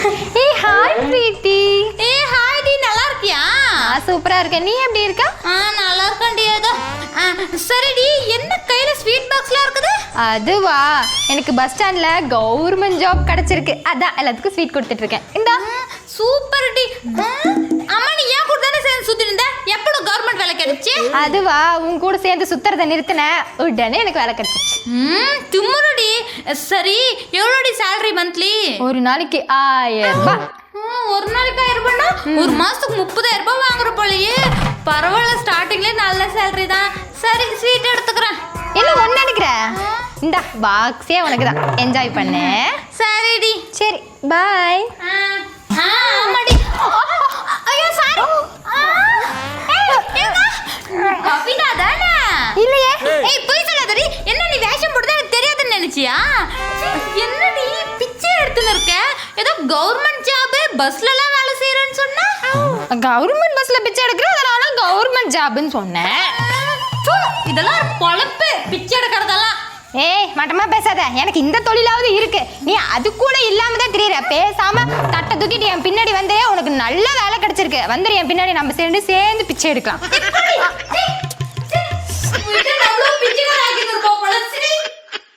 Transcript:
ஏய் ஹாய் பிரீத்தி. ஏய் hi D, நல்லா இருக்கியா? சூப்பரா இருக்கேன். நீ எப்படி இருக்க? நல்லா இருக்கேன்டி. ஏதோ சரிடி, என்ன கையில ஸ்வீட் பாக்ஸ்லாம் இருக்குது? அதுவா, எனக்கு பஸ் ஸ்டாண்ட்ல கவர்மெண்ட் ஜாப் கிடைச்சிருக்கு. அதான் எல்லாத்துக்கும் ஸ்வீட் கொடுத்துட்டு இருக்கேன். இந்தா. சூப்பர் டி. அம்மா நீ ஏன் கூட தானே சேர்ந்து சுத்திட்டு இருந்த? எப்போ கவர்மெண்ட் வேலை கிடைச்சு? அதுவா, உன் கூட சேர்ந்து சுத்துறதை நிறுத்தினேன், உடனே எனக்கு வேலை கிடைச்சிச்சு. திமுருடி. சரி, எவ்வளோடி சேலரி மந்த்லி? ஒரு நாளைக்கு 1000 ரூபாய். ஒரு நாளைக்கு 1000 ரூபாய்னா ஒரு மாசத்துக்கு 30,000 ரூபாய் வாங்குற போலயே. பரவாயில்ல, ஸ்டார்டிங்லேயே நல்ல சேலரி தான். சரி, ஸ்வீட் எடுத்துக்கிறேன். என்ன ஒன்று நினைக்கிற? இந்த பாக்ஸே உனக்கு தான். என்ஜாய் பண்ணு. சரிடி. சரி, பாய். ஆமாடி. ஐயோ சாரி. கவிதா தானே? இல்லையே. ஏய் போய் சொல்லாதடி. என்ன நீ வேஷம் போடுறது எனக்கு தெரியாதுன்னு நினைச்சியா? என்ன நீ பிச்சை எடுத்துன்னு இருக்க? ஏதோ கவர்மெண்ட் ஜாப் பஸ்லலாம் வேலை செய்யறேன்னு சொன்னா? கவர்மெண்ட் பஸ்ல பிச்சை எடுக்கிறேன், அதனால கவர்மெண்ட் ஜாப்னு சொன்னேன். இதெல்லாம் ஒரு பொழப்பு, பிச்சை எடுக்கிறதெல்லாம். ஏய் மட்டமா பேசாத. எனக்கு இந்த தொழிலாவது இருக்கு, நீ அது கூட இல்லாம தான் தெரியற. பேசாம தட்டை தூக்கிட்டு என் பின்னாடி வந்தே, உனக்கு நல்ல வேலை கிடைச்சிருக்கு. வந்துரு என் பின்னாடி, நம்ம சேர்ந்து பிச்சை எடுக்கலாம்.